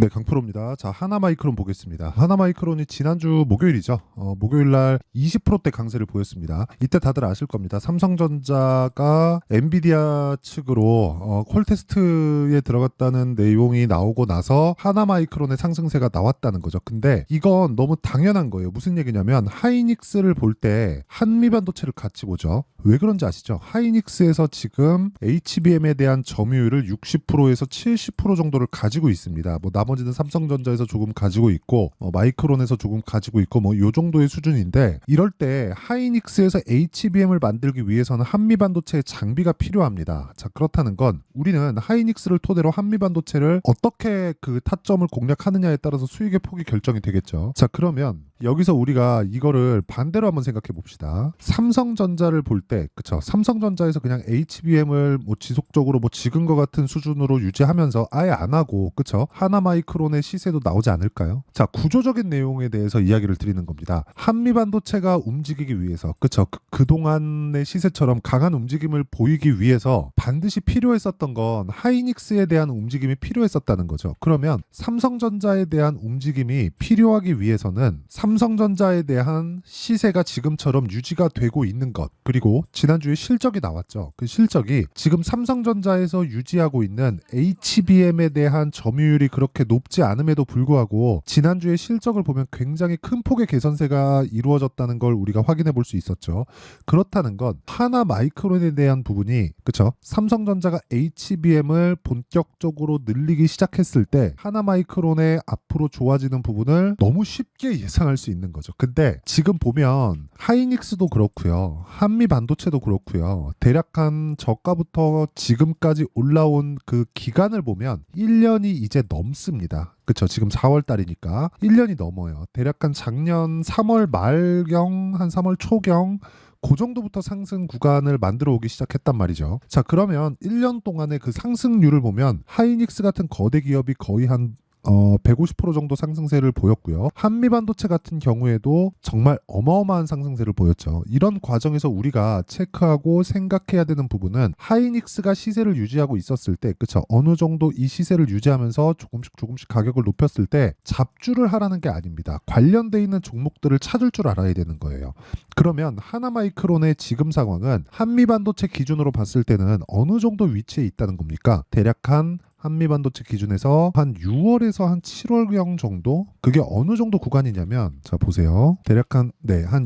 네, 강프로입니다. 자, 하나마이크론 보겠습니다. 하나마이크론이 지난주 목요일이죠. 목요일날 20%대 강세를 보였습니다. 이때 다들 아실 겁니다. 삼성전자가 엔비디아 측으로 콜 테스트에 들어갔다는 내용이 나오고 나서 하나마이크론의 상승세가 나왔다는 거죠. 근데 이건 너무 당연한 거예요. 무슨 얘기냐면 하이닉스를 볼 때 한미반도체를 같이 보죠. 왜 그런지 아시죠? 하이닉스에서 지금 HBM에 대한 점유율을 60%에서 70% 정도를 가지고 있습니다. 뭐 나머지는 삼성전자에서 조금 가지고 있고 마이크론에서 조금 가지고 있고 뭐 요 정도의 수준인데, 이럴 때 하이닉스에서 HBM을 만들기 위해서는 한미반도체의 장비가 필요합니다. 자, 그렇다는 건 우리는 하이닉스를 토대로 한미반도체를 어떻게 그 타점을 공략하느냐에 따라서 수익의 폭이 결정이 되겠죠. 자, 그러면 여기서 우리가 이거를 반대로 한번 생각해 봅시다. 삼성전자를 볼 때, 그쵸? 삼성전자에서 그냥 HBM을 뭐 지속적으로 뭐 지금과 같은 수준으로 유지하면서 아예 안 하고, 그쵸? 하나마이크론의 시세도 나오지 않을까요? 자, 구조적인 내용에 대해서 이야기를 드리는 겁니다. 한미반도체가 움직이기 위해서, 그쵸? 그동안의 시세처럼 강한 움직임을 보이기 위해서 반드시 필요했었던 건 하이닉스에 대한 움직임이 필요했었다는 거죠. 그러면 삼성전자에 대한 움직임이 필요하기 위해서는 삼성전자에 대한 시세가 지금처럼 유지가 되고 있는 것, 그리고 지난주에 실적이 나왔죠. 그 실적이 지금 삼성전자에서 유지하고 있는 HBM에 대한 점유율이 그렇게 높지 않음에도 불구하고 지난주에 실적을 보면 굉장히 큰 폭의 개선세가 이루어졌다는 걸 우리가 확인해 볼 수 있었죠. 그렇다는 건 하나 마이크론에 대한 부분이, 그쵸? 삼성전자가 HBM을 본격적으로 늘리기 시작했을 때 하나 마이크론의 앞으로 좋아지는 부분을 너무 쉽게 예상할 수 있는 거죠. 근데 지금 보면 하이닉스도 그렇고요, 한미 반도체도 그렇고요, 대략 한 저가부터 지금까지 올라온 그 기간을 보면 1년이 이제 넘습니다. 그쵸? 지금 4월 달이니까 1년이 넘어요. 대략 한 작년 3월 말경 한 3월 초경 그 정도부터 상승 구간을 만들어 오기 시작했단 말이죠. 자, 그러면 1년 동안의 그 상승률을 보면 하이닉스 같은 거대 기업이 거의 한 150% 정도 상승세를 보였고요. 한미반도체 같은 경우에도 정말 어마어마한 상승세를 보였죠. 이런 과정에서 우리가 체크하고 생각해야 되는 부분은 하이닉스가 시세를 유지하고 있었을 때, 그쵸? 어느 정도 이 시세를 유지하면서 조금씩 가격을 높였을 때 잡주를 하라는 게 아닙니다. 관련돼 있는 종목들을 찾을 줄 알아야 되는 거예요. 그러면 하나마이크론의 지금 상황은 한미반도체 기준으로 봤을 때는 어느 정도 위치에 있다는 겁니까? 대략 한 한미반도체 기준에서 한 6월에서 한 7월경 정도? 그게 어느 정도 구간이냐면, 자, 보세요. 대략 한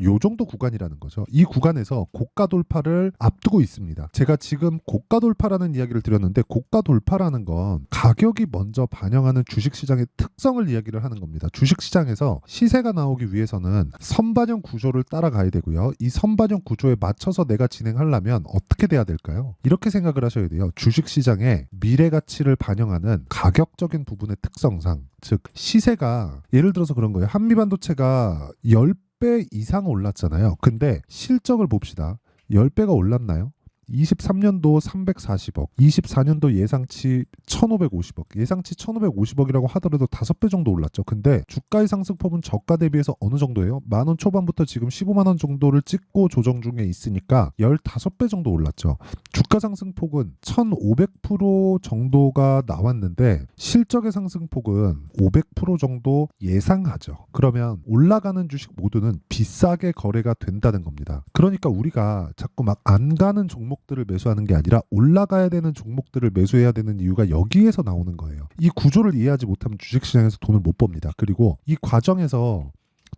요 정도 구간이라는 거죠. 이 구간에서 고가 돌파를 앞두고 있습니다. 제가 지금 고가 돌파라는 이야기를 드렸는데, 고가 돌파라는 건 가격이 먼저 반영하는 주식시장의 특성을 이야기를 하는 겁니다. 주식시장에서 시세가 나오기 위해서는 선반영 구조를 따라가야 되고요. 이 선반영 구조에 맞춰서 내가 진행하려면 어떻게 돼야 될까요? 이렇게 생각을 하셔야 돼요. 주식시장의 미래 가치를 반영하는 가격적인 부분의 특성상, 즉 시세가, 예를 들어서 그런 거예요. 한미반도체가 10배 이상 올랐잖아요. 근데 실적을 봅시다. 10배가 올랐나요? 23년도 340억, 24년도 예상치 1550억, 예상치 1550억이라고 하더라도 5배 정도 올랐죠. 근데 주가의 상승폭은 저가 대비해서 어느 정도예요? 10,000원 초반부터 지금 15만원 정도를 찍고 조정 중에 있으니까 15배 정도 올랐죠. 주가 상승폭은 1500% 정도가 나왔는데 실적의 상승폭은 500% 정도 예상하죠. 그러면 올라가는 주식 모두는 비싸게 거래가 된다는 겁니다. 그러니까 우리가 자꾸 막 안 가는 종목들을 매수하는 게 아니라 올라가야 되는 종목들을 매수해야 되는 이유가 여기에서 나오는 거예요. 이 구조를 이해하지 못하면 주식시장에서 돈을 못 법니다. 그리고 이 과정에서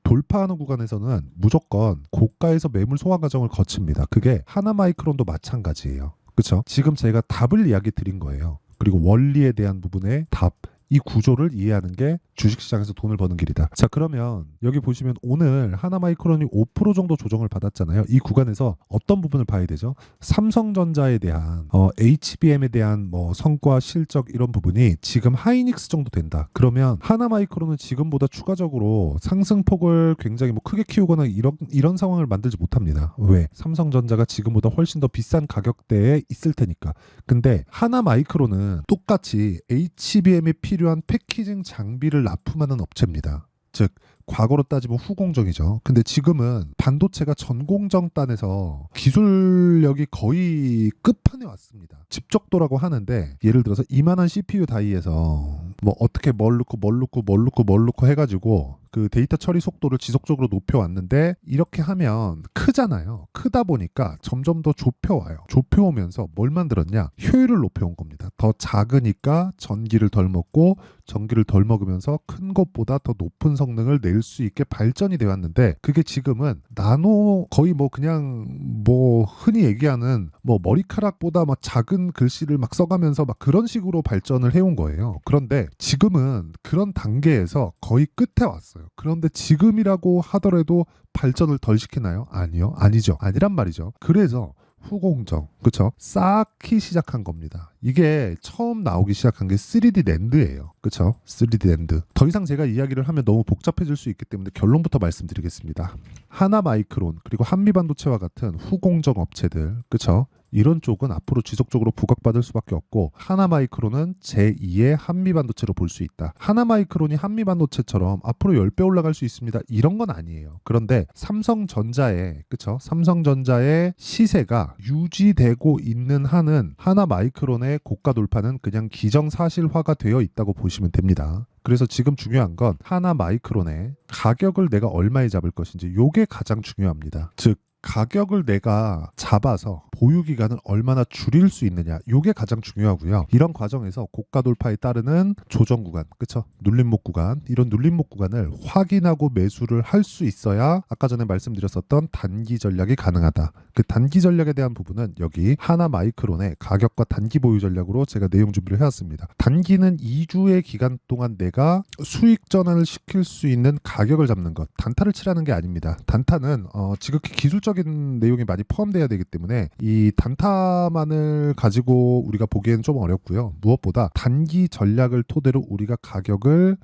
돌파하는 구간에서는 무조건 고가에서 매물 소화 과정을 거칩니다. 그게 하나마이크론도 마찬가지예요. 그렇죠? 지금 제가 답을 이야기 드린 거예요. 그리고 원리에 대한 부분의 답, 이 구조를 이해하는 게 주식시장에서 돈을 버는 길이다. 자, 그러면 여기 보시면 오늘 하나마이크론이 5% 정도 조정을 받았잖아요. 이 구간에서 어떤 부분을 봐야 되죠? 삼성전자에 대한 HBM에 대한 뭐 성과, 실적 이런 부분이 지금 하이닉스 정도 된다. 그러면 하나마이크론은 지금보다 추가적으로 상승폭을 굉장히 뭐 크게 키우거나 이런 상황을 만들지 못합니다. 왜? 삼성전자가 지금보다 훨씬 더 비싼 가격대에 있을 테니까. 근데 하나마이크론은 똑같이 HBM에 필요한 패키징 장비를 납품하는 업체입니다. 즉 과거로 따지면 후공정이죠. 근데 지금은 반도체가 전공정 단에서 기술력이 거의 끝판에 왔습니다. 집적도라고 하는데 예를 들어서 이만한 CPU 다이에서 뭐 어떻게 뭘 넣고 해가지고 그 데이터 처리 속도를 지속적으로 높여왔는데 이렇게 하면 크잖아요. 크다 보니까 점점 더 좁혀와요. 좁혀오면서 뭘 만들었냐? 효율을 높여온 겁니다. 더 작으니까 전기를 덜 먹고 전기를 덜 먹으면서 큰 것보다 더 높은 성능을 낼 수 있게 발전이 되었는데 그게 지금은 나노 거의 뭐 그냥 뭐 흔히 얘기하는 뭐 머리카락보다 막 작은 글씨를 막 써가면서 막 그런 식으로 발전을 해온 거예요. 그런데 지금은 그런 단계에서 거의 끝에 왔어요. 그런데 지금이라고 하더라도 발전을 덜 시키나요? 아니요. 아니죠. 아니란 말이죠. 그래서 후공정, 그쵸? 쌓기 시작한 겁니다. 이게 처음 나오기 시작한 게 3D 낸드예요. 그쵸? 3D 낸드. 더 이상 제가 이야기를 하면 너무 복잡해질 수 있기 때문에 결론부터 말씀드리겠습니다. 하나마이크론 그리고 한미반도체와 같은 후공정 업체들, 그쵸? 이런 쪽은 앞으로 지속적으로 부각받을 수밖에 없고 하나마이크론은 제2의 한미반도체로 볼 수 있다. 하나마이크론이 한미반도체처럼 앞으로 10배 올라갈 수 있습니다. 이런 건 아니에요. 그런데 삼성전자의 그쵸? 삼성전자의 시세가 유지되고 있는 한은 하나마이크론의 고가 돌파는 그냥 기정사실화가 되어 있다고 보시면 됩니다. 그래서 지금 중요한 건 하나마이크론의 가격을 내가 얼마에 잡을 것인지 요게 가장 중요합니다. 즉 가격을 내가 잡아서 보유 기간을 얼마나 줄일 수 있느냐 이게 가장 중요하고요. 이런 과정에서 고가 돌파에 따르는 조정 구간, 그쵸? 눌림목 구간, 이런 눌림목 구간을 확인하고 매수를 할 수 있어야 아까 전에 말씀드렸었던 단기 전략이 가능하다. 그 단기 전략에 대한 부분은 여기 하나마이크론의 가격과 단기 보유 전략으로 제가 내용 준비를 해왔습니다. 단기는 2주의 기간 동안 내가 수익 전환을 시킬 수 있는 가격을 잡는 것, 단타를 치라는 게 아닙니다. 단타는 지극히 기술적 내용이 많이 포함되어야 되기 때문에 이 단타만을 가지고 우리가 보기에는 좀 어렵고요. 무엇보다 단기 전략을 토대로 우리가 가격을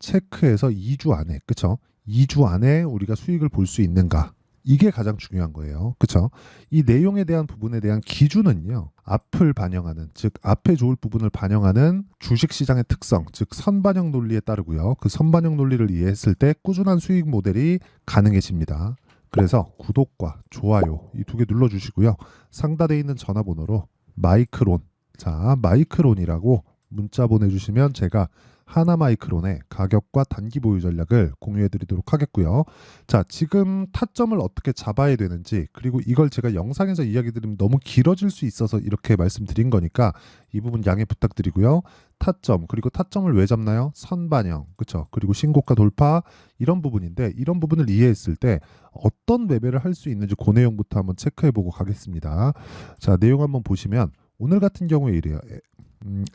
체크해서 2주 안에, 그쵸? 2주 안에 우리가 수익을 볼 수 있는가? 이게 가장 중요한 거예요. 그쵸? 이 내용에 대한 부분에 대한 기준은요. 앞을 반영하는, 즉 앞에 좋을 부분을 반영하는 주식시장의 특성, 즉 선반영 논리에 따르고요. 그 선반영 논리를 이해했을 때 꾸준한 수익 모델이 가능해집니다. 그래서 구독과 좋아요 이 두 개 눌러주시고요. 상단에 있는 전화번호로 마이크론, 자 마이크론이라고 문자 보내주시면 제가 하나마이크론의 가격과 단기 보유 전략을 공유해 드리도록 하겠고요. 자, 지금 타점을 어떻게 잡아야 되는지, 그리고 이걸 제가 영상에서 이야기 드리면 너무 길어질 수 있어서 이렇게 말씀드린 거니까 이 부분 양해 부탁드리고요. 타점, 그리고 타점을 왜 잡나요? 선반영, 그쵸? 그리고 신고가 돌파, 이런 부분인데 이런 부분을 이해했을 때 어떤 매매를 할 수 있는지 그 내용부터 한번 체크해보고 가겠습니다. 자, 내용 한번 보시면 오늘 같은 경우에 이래요.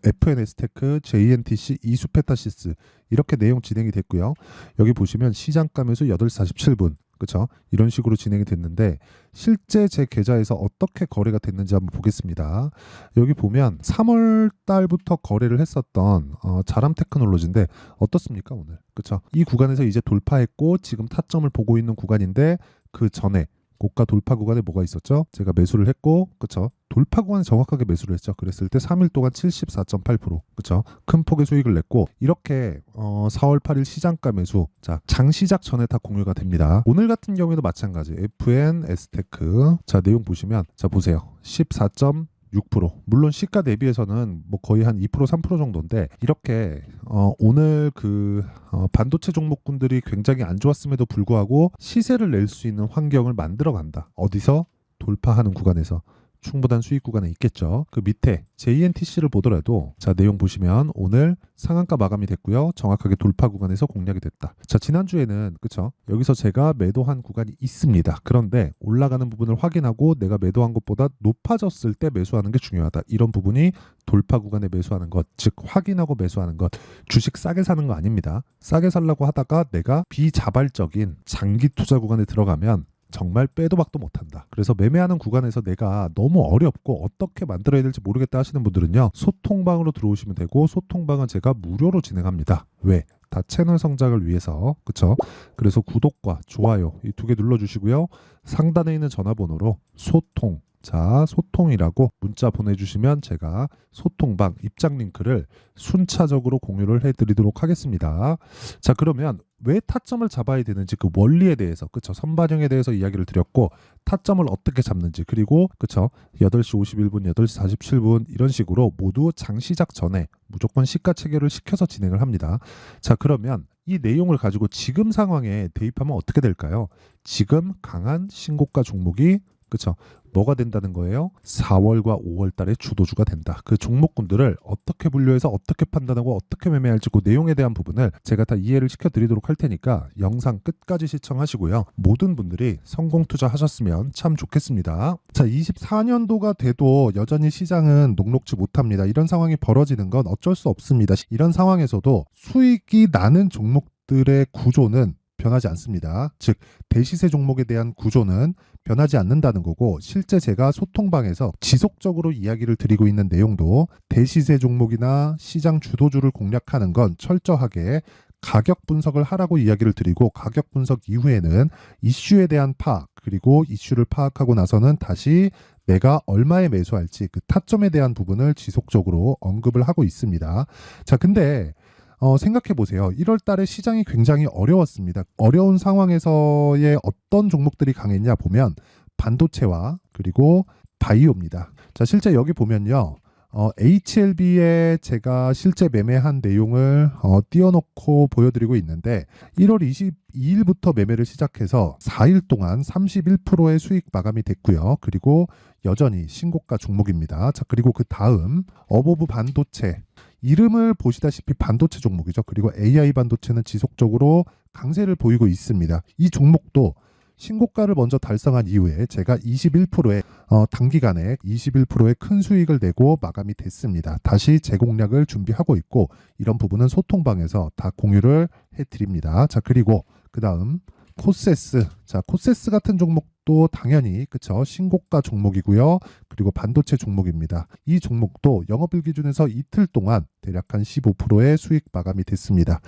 FNS테크, JNTC, 이수페타시스 이렇게 내용 진행이 됐고요. 여기 보시면 시장가면서 8시 47분, 그쵸? 이런 식으로 진행이 됐는데 실제 제 계좌에서 어떻게 거래가 됐는지 한번 보겠습니다. 여기 보면 3월 달부터 거래를 했었던 자람테크놀로지인데 어떻습니까 오늘? 그쵸? 이 구간에서 이제 돌파했고 지금 타점을 보고 있는 구간인데 그 전에 고가 돌파 구간에 뭐가 있었죠? 제가 매수를 했고, 그쵸? 돌파 구간에 정확하게 매수를 했죠. 그랬을 때 3일 동안 74.8%, 그쵸? 큰 폭의 수익을 냈고, 이렇게 4월 8일 시장가 매수, 자 장시작 전에 다 공유가 됩니다. 오늘 같은 경우에도 마찬가지, FN, S테크, 자 내용 보시면, 자 보세요, 14.6%. 물론 시가 대비해서는 뭐 거의 한 2% 3% 정도인데 이렇게 오늘 그 반도체 종목군들이 굉장히 안 좋았음에도 불구하고 시세를 낼 수 있는 환경을 만들어 간다. 어디서? 돌파하는 구간에서. 충분한 수익 구간에 있겠죠. 그 밑에 JNTC를 보더라도 자 내용 보시면 오늘 상한가 마감이 됐고요. 정확하게 돌파 구간에서 공략이 됐다. 자 지난주에는 그쵸? 여기서 제가 매도한 구간이 있습니다. 그런데 올라가는 부분을 확인하고 내가 매도한 것보다 높아졌을 때 매수하는 게 중요하다. 이런 부분이 돌파 구간에 매수하는 것, 즉 확인하고 매수하는 것. 주식 싸게 사는 거 아닙니다. 싸게 살라고 하다가 내가 비자발적인 장기 투자 구간에 들어가면 정말 빼도 박도 못한다. 그래서 매매하는 구간에서 내가 너무 어렵고 어떻게 만들어야 될지 모르겠다 하시는 분들은요, 소통방으로 들어오시면 되고, 소통방은 제가 무료로 진행합니다. 왜? 다 채널 성장을 위해서. 그쵸? 그래서 구독과 좋아요 이 두 개 눌러주시고요. 상단에 있는 전화번호로 소통, 자 소통이라고 문자 보내주시면 제가 소통방 입장 링크를 순차적으로 공유를 해드리도록 하겠습니다. 자 그러면 왜 타점을 잡아야 되는지 그 원리에 대해서, 그쵸, 선반영에 대해서 이야기를 드렸고, 타점을 어떻게 잡는지, 그리고 그쵸, 8시 51분, 8시 47분 이런 식으로 모두 장 시작 전에 무조건 시가 체결을 시켜서 진행을 합니다. 자, 그러면 이 내용을 가지고 지금 상황에 대입하면 어떻게 될까요? 지금 강한 신고가 종목이, 그쵸, 뭐가 된다는 거예요? 4월과 5월 달에 주도주가 된다. 그 종목군들을 어떻게 분류해서 어떻게 판단하고 어떻게 매매할지 그 내용에 대한 부분을 제가 다 이해를 시켜드리도록 할 테니까 영상 끝까지 시청하시고요. 모든 분들이 성공 투자하셨으면 참 좋겠습니다. 자, 24년도가 돼도 여전히 시장은 녹록지 못합니다. 이런 상황이 벌어지는 건 어쩔 수 없습니다. 이런 상황에서도 수익이 나는 종목들의 구조는 변하지 않습니다. 즉, 대시세 종목에 대한 구조는 변하지 않는다는 거고, 실제 제가 소통방에서 지속적으로 이야기를 드리고 있는 내용도 대시세 종목이나 시장 주도주를 공략하는 건 철저하게 가격 분석을 하라고 이야기를 드리고, 가격 분석 이후에는 이슈에 대한 파악, 그리고 이슈를 파악하고 나서는 다시 내가 얼마에 매수할지 그 타점에 대한 부분을 지속적으로 언급을 하고 있습니다. 자, 근데 생각해 보세요. 1월 달에 시장이 굉장히 어려웠습니다. 어려운 상황에서의 어떤 종목들이 강했냐 보면 반도체와 그리고 바이오입니다. 자, 실제 여기 보면요. HLB에 제가 실제 매매한 내용을 띄워놓고 보여드리고 있는데 1월 22일부터 매매를 시작해서 4일 동안 31%의 수익 마감이 됐고요. 그리고 여전히 신고가 종목입니다. 자, 그리고 그 다음 어보브 반도체, 이름을 보시다시피 반도체 종목이죠. 그리고 AI 반도체는 지속적으로 강세를 보이고 있습니다. 이 종목도 신고가를 먼저 달성한 이후에 제가 21%의 단기간에 21%의 큰 수익을 내고 마감이 됐습니다. 다시 재공략을 준비하고 있고, 이런 부분은 소통방에서 다 공유를 해드립니다. 자, 그리고 그 다음 코세스. 자, 코세스 같은 종목도 당연히 그쵸, 신고가 종목이고요. 그리고 반도체 종목입니다. 이 종목도 영업일 기준에서 이틀 동안 대략 한 15%의 수익 마감이 됐습니다.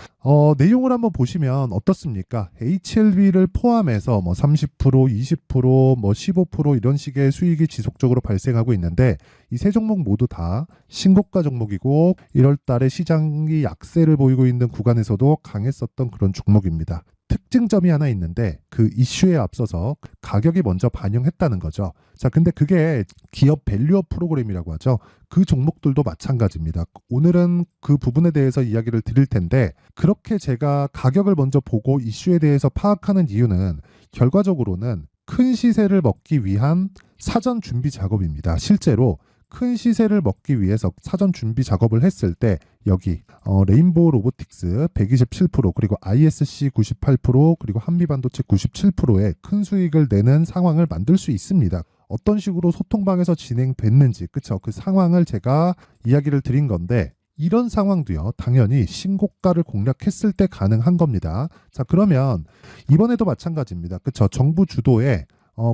내용을 한번 보시면 어떻습니까? HLB를 포함해서 뭐 30%, 20%, 뭐 15% 이런 식의 수익이 지속적으로 발생하고 있는데, 이 세 종목 모두 다 신고가 종목이고 1월 달에 시장이 약세를 보이고 있는 구간에서도 강했었던 그런 종목입니다. 특징점이 하나 있는데 그 이슈에 앞서서 가격이 먼저 반영했다는 거죠. 자, 근데 그게 기업 밸류업 프로그램이라고 하죠. 그 종목들도 마찬가지입니다. 오늘은 그 부분에 대해서 이야기를 드릴 텐데, 그렇게 제가 가격을 먼저 보고 이슈에 대해서 파악하는 이유는 결과적으로는 큰 시세를 먹기 위한 사전 준비 작업입니다. 실제로 큰 시세를 먹기 위해서 사전 준비 작업을 했을 때 여기 레인보우 로보틱스 127%, 그리고 ISC 98%, 그리고 한미반도체 97%의 큰 수익을 내는 상황을 만들 수 있습니다. 어떤 식으로 소통방에서 진행됐는지, 그쵸, 그 상황을 제가 이야기를 드린 건데, 이런 상황도요, 당연히 신고가를 공략했을 때 가능한 겁니다. 자, 그러면 이번에도 마찬가지입니다. 그쵸, 정부 주도의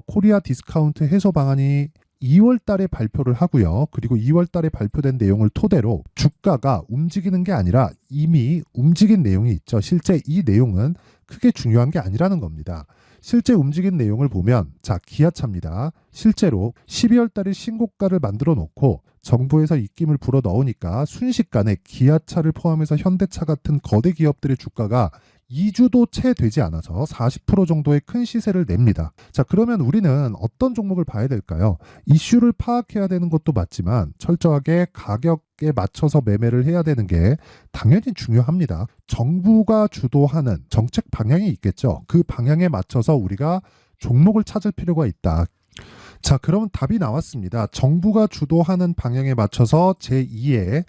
코리아 디스카운트 해소 방안이 2월 달에 발표를 하고요. 그리고 2월 달에 발표된 내용을 토대로 주가가 움직이는 게 아니라 이미 움직인 내용이 있죠. 실제 이 내용은 크게 중요한 게 아니라는 겁니다. 실제 움직인 내용을 보면, 자, 기아차입니다. 실제로 12월 달에 신고가를 만들어 놓고 정부에서 입김을 불어 넣으니까 순식간에 기아차를 포함해서 현대차 같은 거대 기업들의 주가가 2주도 채 되지 않아서 40% 정도의 큰 시세를 냅니다. 자, 그러면 우리는 어떤 종목을 봐야 될까요? 이슈를 파악해야 되는 것도 맞지만 철저하게 가격에 맞춰서 매매를 해야 되는 게 당연히 중요합니다. 정부가 주도하는 정책 방향이 있겠죠. 그 방향에 맞춰서 우리가 종목을 찾을 필요가 있다. 자, 그럼 답이 나왔습니다. 정부가 주도하는 방향에 맞춰서 제2의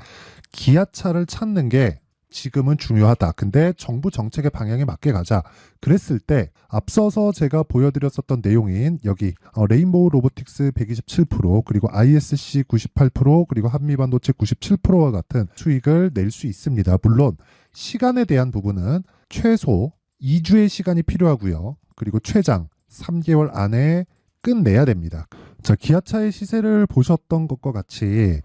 기아차를 찾는 게 지금은 중요하다. 근데 정부 정책의 방향에 맞게 가자. 그랬을 때 앞서서 제가 보여드렸었던 내용인 여기 레인보우 로보틱스 127%, 그리고 ISC 98%, 그리고 한미반도체 97%와 같은 수익을 낼 수 있습니다. 물론 시간에 대한 부분은 최소 2주의 시간이 필요하고요. 그리고 최장 3개월 안에 끝내야 됩니다. 자, 기아차의 시세를 보셨던 것과 같이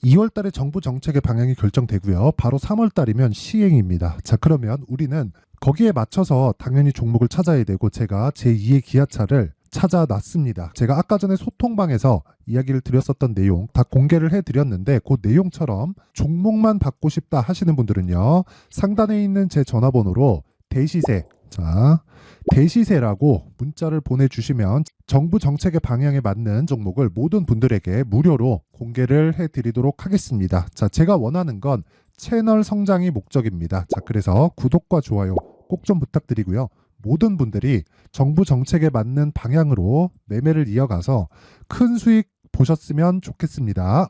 2월 달에 정부 정책의 방향이 결정되고요. 바로 3월 달이면 시행입니다. 자, 그러면 우리는 거기에 맞춰서 당연히 종목을 찾아야 되고, 제가 제2의 기아차를 찾아놨습니다. 제가 아까 전에 소통방에서 이야기를 드렸었던 내용 다 공개를 해드렸는데, 그 내용처럼 종목만 받고 싶다 하시는 분들은요, 상단에 있는 제 전화번호로 대시세. 자, 대시세라고 문자를 보내주시면 정부 정책의 방향에 맞는 종목을 모든 분들에게 무료로 공개를 해드리도록 하겠습니다. 자, 제가 원하는 건 채널 성장이 목적입니다. 자, 그래서 구독과 좋아요 꼭 좀 부탁드리고요. 모든 분들이 정부 정책에 맞는 방향으로 매매를 이어가서 큰 수익 보셨으면 좋겠습니다.